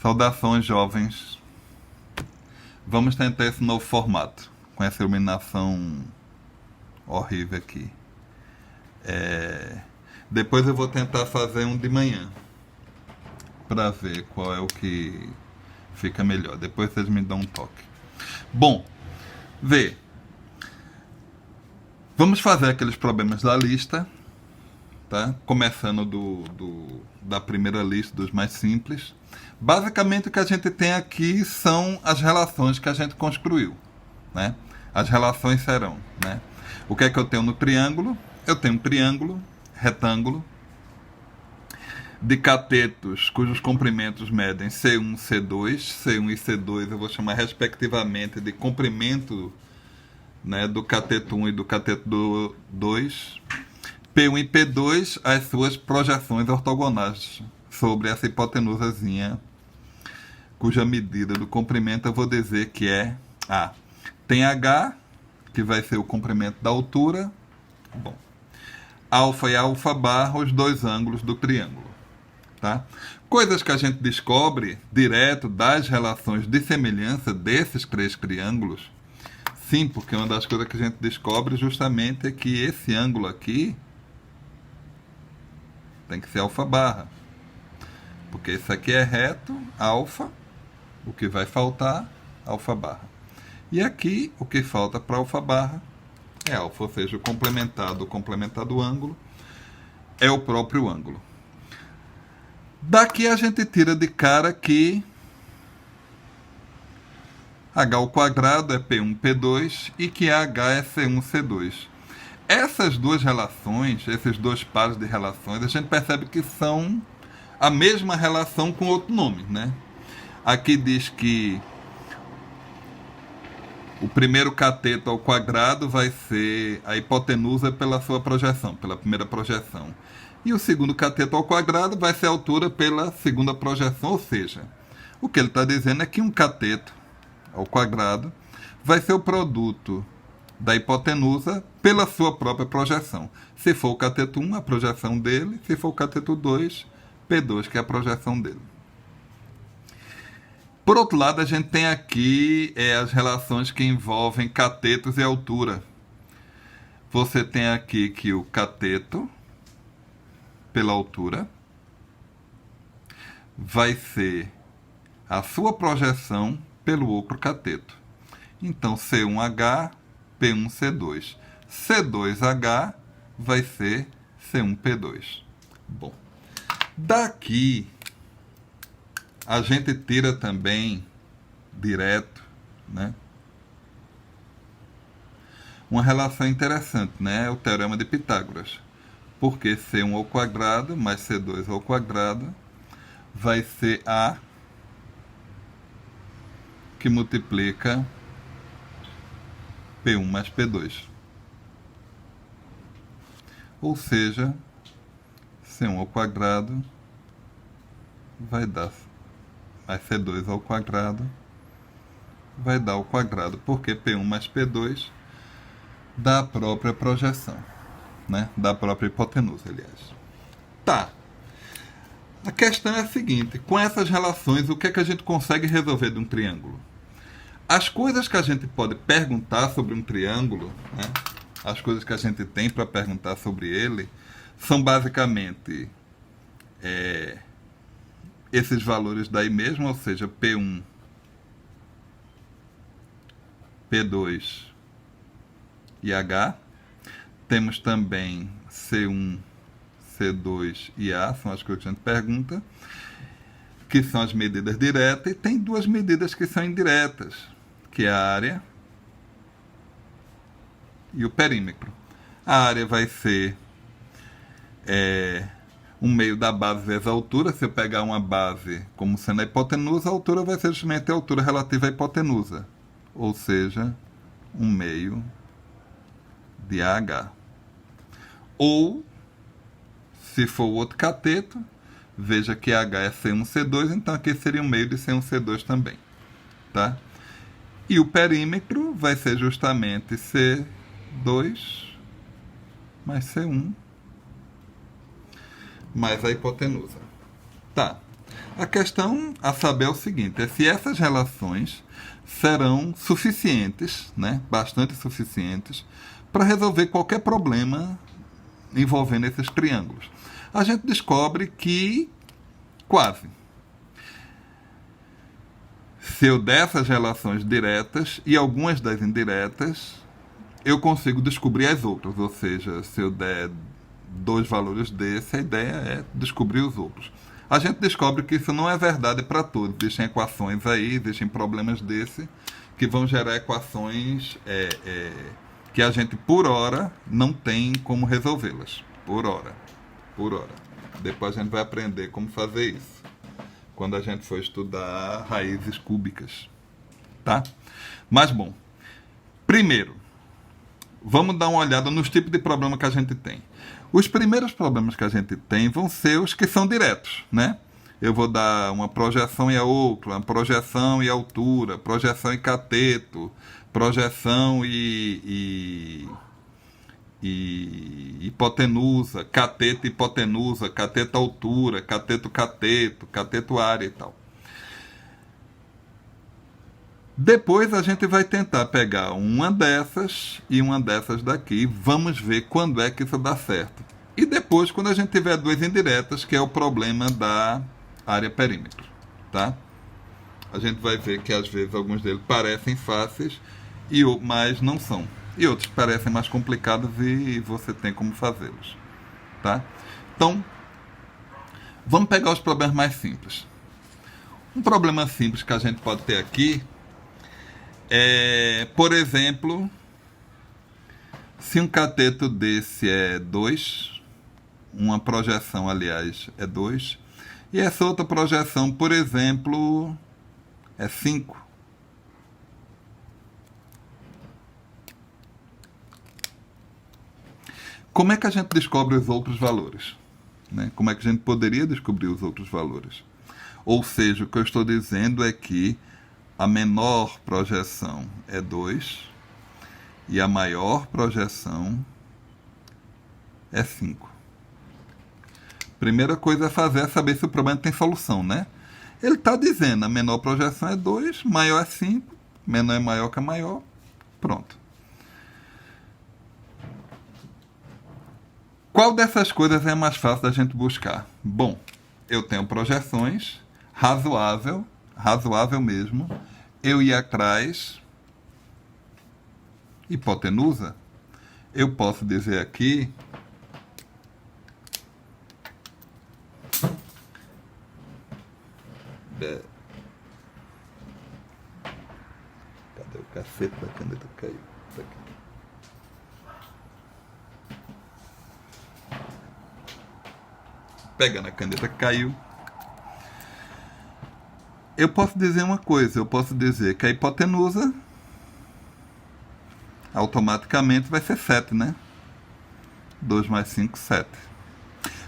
Saudações, jovens. Vamos tentar esse novo formato, com essa iluminação horrível aqui. Depois eu vou tentar fazer um de manhã, para ver qual é o que fica melhor. Depois vocês me dão um toque. Bom, vê. Vamos fazer aqueles problemas da lista, tá? Começando da primeira lista, dos mais simples. Basicamente o que a gente tem aqui são as relações que a gente construiu, né? As relações serão, né? O que é que eu tenho no triângulo? Eu tenho um triângulo retângulo de catetos cujos comprimentos medem C1, C2. C1 e C2 eu vou chamar respectivamente de comprimento, né, do cateto 1 e do cateto 2. P1 e P2, as suas projeções ortogonais sobre essa hipotenusazinha, cuja medida do comprimento eu vou dizer que é A. Tem H, que vai ser o comprimento da altura. Bom, alfa e alfa barra, os dois ângulos do triângulo. Tá? Coisas que a gente descobre direto das relações de semelhança desses três triângulos. Sim, porque uma das coisas que a gente descobre justamente é que esse ângulo aqui tem que ser alfa barra. Porque isso aqui é reto, alfa, o que vai faltar, alfa barra. E aqui, o que falta para alfa barra é alfa, ou seja, o complementar do ângulo é o próprio ângulo. Daqui a gente tira de cara que H ao quadrado é P1, P2 e que H é C1, C2. Essas duas relações, esses dois pares de relações, a gente percebe que são a mesma relação com outro nome, né? Aqui diz que o primeiro cateto ao quadrado vai ser a hipotenusa pela sua projeção, pela primeira projeção. E o segundo cateto ao quadrado vai ser a altura pela segunda projeção, ou seja, o que ele está dizendo é que um cateto ao quadrado vai ser o produto da hipotenusa pela sua própria projeção. Se for o cateto 1, a projeção dele. Se for o cateto 2, P2, que é a projeção dele. Por outro lado, a gente tem aqui as relações que envolvem catetos e altura. Você tem aqui que o cateto, pela altura, vai ser a sua projeção pelo outro cateto. Então, C1H, P1, C2. C2H vai ser C1, P2. Bom, daqui a gente tira também, direto, né, uma relação interessante, né, o teorema de Pitágoras. Porque C1 ao quadrado mais C2 ao quadrado vai ser A que multiplica P1 mais P2. Ou seja, C1 ao quadrado vai dar mais C2 ao quadrado vai dar ao quadrado, porque P1 mais P2 dá a própria projeção, né? Da própria hipotenusa, aliás. Tá. A questão é a seguinte: com essas relações, o que é que a gente consegue resolver de um triângulo? As coisas que a gente pode perguntar sobre um triângulo, né? As coisas que a gente tem para perguntar sobre ele, são basicamente esses valores daí mesmo, ou seja, P1, P2 e H. Temos também C1, C2 e A, são as coisas que a gente pergunta, que são as medidas diretas, e tem duas medidas que são indiretas, que é a área e o perímetro. A área vai ser um meio da base vezes a altura. Se eu pegar uma base como sendo a hipotenusa, a altura vai ser justamente a altura relativa à hipotenusa, ou seja, um meio de AH. Ou, se for o outro cateto, veja que H é C1, C2, então aqui seria um meio de C1, C2 também. Tá? E o perímetro vai ser justamente C2 mais C1 mais a hipotenusa. Tá. A questão a saber é o seguinte, é se essas relações serão suficientes, né, bastante suficientes, para resolver qualquer problema envolvendo esses triângulos. A gente descobre que quase. Se eu der essas relações diretas e algumas das indiretas, eu consigo descobrir as outras. Ou seja, se eu der dois valores desse, a ideia é descobrir os outros. A gente descobre que isso não é verdade para todos. Existem equações aí, existem problemas desse, que vão gerar equações que a gente, por hora, não tem como resolvê-las. Por hora. Por hora. Depois a gente vai aprender como fazer isso quando a gente for estudar raízes cúbicas. Tá? Mas, bom, primeiro, vamos dar uma olhada nos tipos de problema que a gente tem. Os primeiros problemas que a gente tem vão ser os que são diretos, né? Eu vou dar uma projeção e a outra, uma projeção e altura, projeção e cateto, projeção e hipotenusa, cateto hipotenusa, cateto altura, cateto cateto, cateto área e tal. Depois a gente vai tentar pegar uma dessas e uma dessas daqui. Vamos ver quando é que isso dá certo. E depois, quando a gente tiver duas indiretas, que é o problema da área perímetro. Tá? A gente vai ver que às vezes alguns deles parecem fáceis, mas não são. E outros parecem mais complicados e você tem como fazê-los. Tá? Então, vamos pegar os problemas mais simples. Um problema simples que a gente pode ter aqui por exemplo, se um cateto desse é 2, uma projeção, aliás, é 2, e essa outra projeção, por exemplo, é 5. Como é que a gente descobre os outros valores? Né? Como é que a gente poderia descobrir os outros valores? Ou seja, o que eu estou dizendo é que a menor projeção é 2 e a maior projeção é 5. Primeira coisa a fazer é saber se o problema tem solução, né? Ele está dizendo a menor projeção é 2, maior é 5, menor é maior que a maior. Pronto. Qual dessas coisas é mais fácil da gente buscar? Bom, eu tenho projeções, razoável mesmo, eu ia atrás, hipotenusa, eu posso dizer aqui, cadê o cacete da caneta? Caiu. Tá aqui. Pegando a caneta, caiu. Eu posso dizer uma coisa, eu posso dizer que a hipotenusa automaticamente vai ser 7, né? 2 mais 5, 7.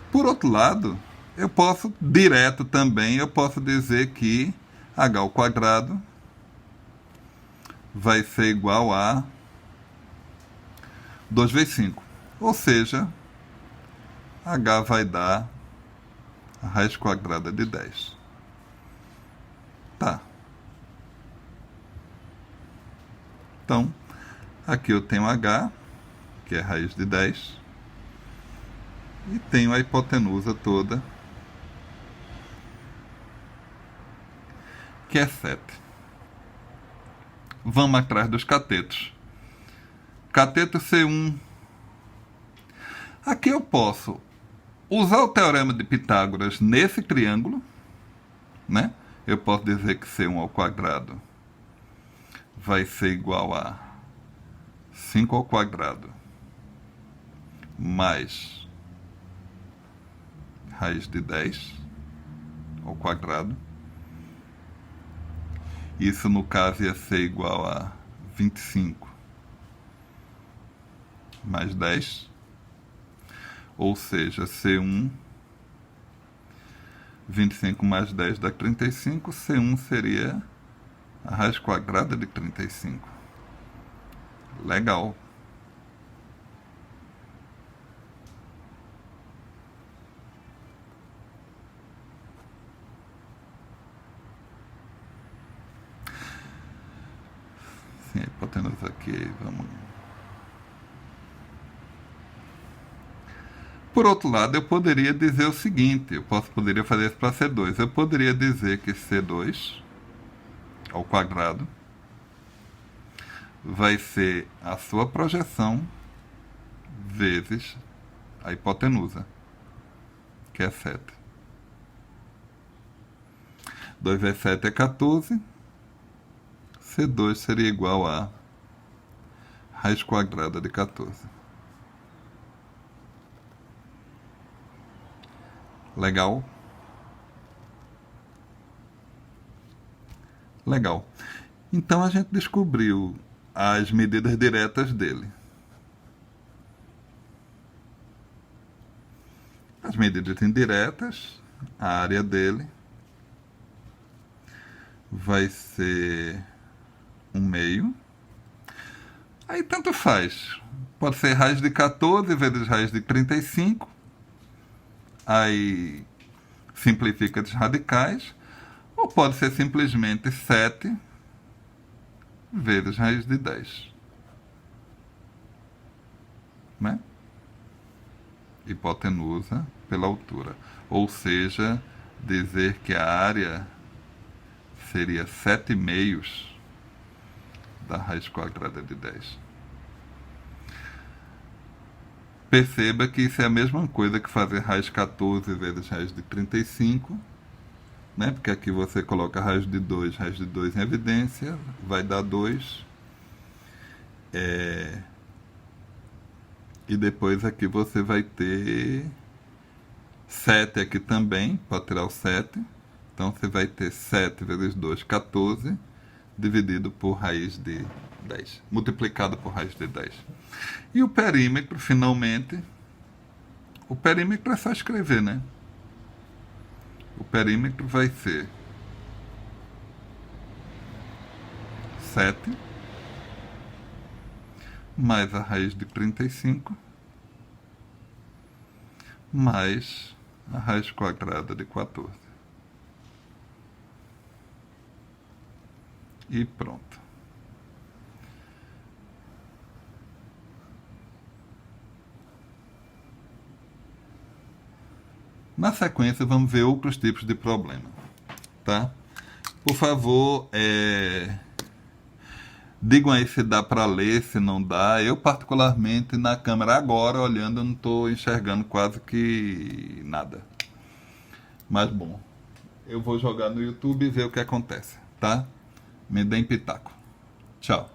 Por outro lado, eu posso, direto também, eu posso dizer que h ao quadrado vai ser igual a 2 vezes 5. Ou seja, h vai dar a raiz quadrada de 10. Tá. Então, aqui eu tenho h, que é a raiz de 10, e tenho a hipotenusa toda, que é 7. Vamos atrás dos catetos. Cateto C1. Aqui eu posso usar o teorema de Pitágoras nesse triângulo, né? Eu posso dizer que C1 ao quadrado vai ser igual a 5 ao quadrado mais raiz de 10 ao quadrado. Isso, no caso, ia ser igual a 25 mais 10. Ou seja, C1, 25 mais 10 dá 35. C1 seria a raiz quadrada de 35. Legal. assim a hipotenusa aqui, vamos... Por outro lado, eu poderia dizer o seguinte, poderia fazer isso para C2. Eu poderia dizer que C2 ao quadrado vai ser a sua projeção vezes a hipotenusa, que é 7. 2 vezes 7 é 14. C2 seria igual a raiz quadrada de 14. Legal? Legal. Então a gente descobriu as medidas diretas dele. As medidas indiretas, a área dele vai ser 1/2. Aí tanto faz. Pode ser raiz de 14 vezes raiz de 35. Aí simplifica os radicais. Ou pode ser simplesmente 7 vezes raiz de 10. Né? Hipotenusa pela altura. Ou seja, dizer que a área seria 7/2 da raiz quadrada de 10. Perceba que isso é a mesma coisa que fazer raiz 14 vezes raiz de 35, né? Porque aqui você coloca raiz de 2 em evidência, vai dar 2. E depois aqui você vai ter 7 aqui também, pode tirar o 7. Então você vai ter 7 vezes 2, 14, dividido por raiz de 10, multiplicado por raiz de 10. E o perímetro, finalmente, o perímetro é só escrever, né? O perímetro vai ser 7 mais a raiz de 35 mais a raiz quadrada de 14. E pronto. Na sequência, vamos ver outros tipos de problema, tá? Por favor, digam aí se dá para ler, se não dá. Eu, particularmente, na câmera agora, olhando, eu não estou enxergando quase que nada. Mas, bom, eu vou jogar no YouTube e ver o que acontece, tá? Me deem pitaco. Tchau.